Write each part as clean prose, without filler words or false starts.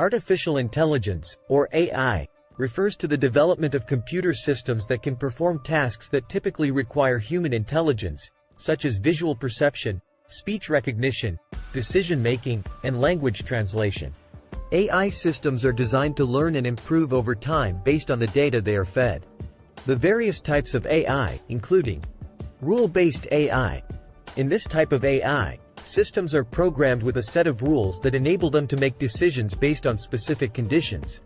Artificial intelligence, or AI, refers to the development of computer systems that can perform tasks that typically require human intelligence, such as visual perception, speech recognition, decision-making, and language translation. AI systems are designed to learn and improve over time based on the data they are fed. The various types of AI, including rule-based AI. In this type of AI, systems are programmed with a set of rules that enable them to make decisions based on specific conditions.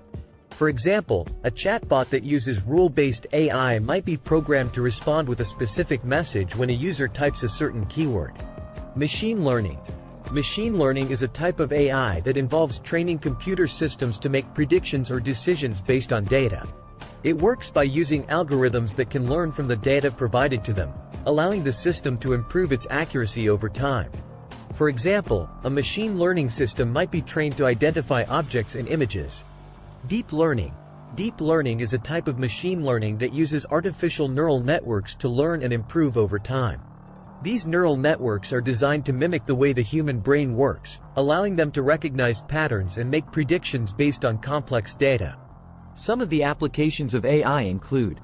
For example, a chatbot that uses rule-based AI might be programmed to respond with a specific message when a user types a certain keyword. Machine learning. Machine learning is a type of AI that involves training computer systems to make predictions or decisions based on data. It works by using algorithms that can learn from the data provided to them, allowing the system to improve its accuracy over time. For example, a machine learning system might be trained to identify objects and images. Deep learning. Deep learning is a type of machine learning that uses artificial neural networks to learn and improve over time. These neural networks are designed to mimic the way the human brain works, allowing them to recognize patterns and make predictions based on complex data. Some of the applications of AI include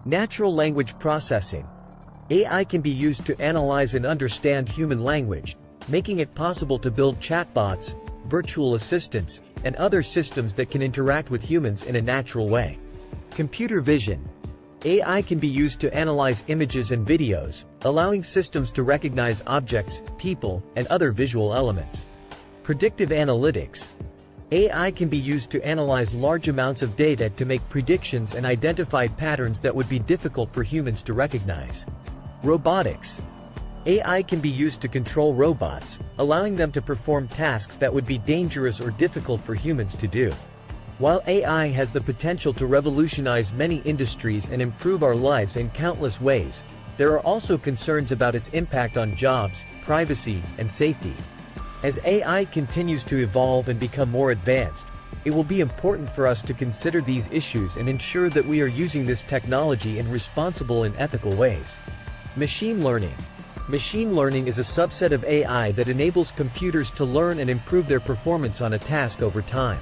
natural language processing. AI can be used to analyze and understand human language, making it possible to build chatbots, virtual assistants, and other systems that can interact with humans in a natural way. Computer vision. AI can be used to analyze images and videos, allowing systems to recognize objects, people, and other visual elements. Predictive analytics. AI can be used to analyze large amounts of data to make predictions and identify patterns that would be difficult for humans to recognize. Robotics. AI can be used to control robots, allowing them to perform tasks that would be dangerous or difficult for humans to do. While AI has the potential to revolutionize many industries and improve our lives in countless ways, there are also concerns about its impact on jobs, privacy, and safety. As AI continues to evolve and become more advanced, it will be important for us to consider these issues and ensure that we are using this technology in responsible and ethical ways. Machine learning. Machine learning is a subset of AI that enables computers to learn and improve their performance on a task over time.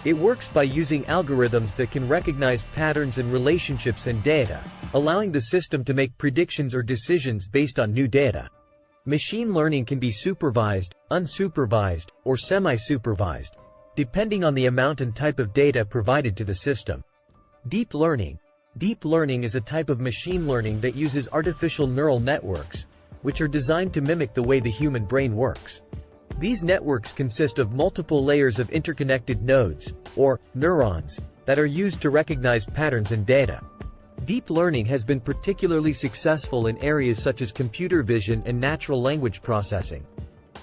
It works by using algorithms that can recognize patterns and relationships in data, allowing the system to make predictions or decisions based on new data. Machine learning can be supervised, unsupervised, or semi-supervised, depending on the amount and type of data provided to the system. Deep learning. Deep learning is a type of machine learning that uses artificial neural networks, which are designed to mimic the way the human brain works. These networks consist of multiple layers of interconnected nodes, or neurons, that are used to recognize patterns in data. Deep learning has been particularly successful in areas such as computer vision and natural language processing.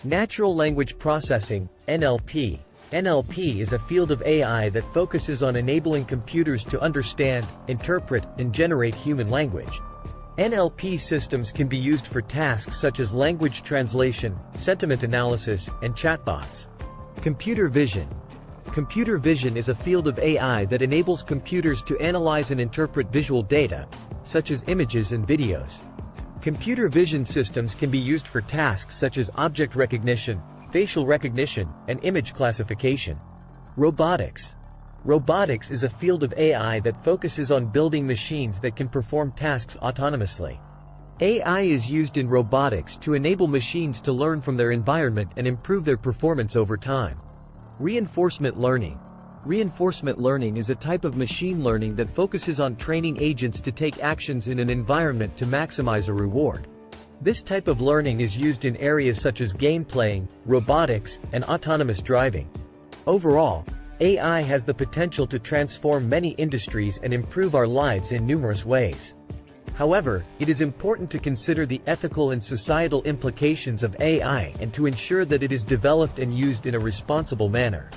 Natural language processing, NLP. NLP is a field of AI that focuses on enabling computers to understand, interpret, and generate human language. NLP systems can be used for tasks such as language translation, sentiment analysis, and chatbots. Computer vision. Computer vision is a field of AI that enables computers to analyze and interpret visual data, such as images and videos. Computer vision systems can be used for tasks such as object recognition, facial recognition, and image classification. Robotics. Robotics is a field of AI that focuses on building machines that can perform tasks autonomously. AI is used in robotics to enable machines to learn from their environment and improve their performance over time. Reinforcement learning. Reinforcement learning is a type of machine learning that focuses on training agents to take actions in an environment to maximize a reward. This type of learning is used in areas such as game playing, robotics, and autonomous driving. Overall, AI has the potential to transform many industries and improve our lives in numerous ways. However, it is important to consider the ethical and societal implications of AI and to ensure that it is developed and used in a responsible manner.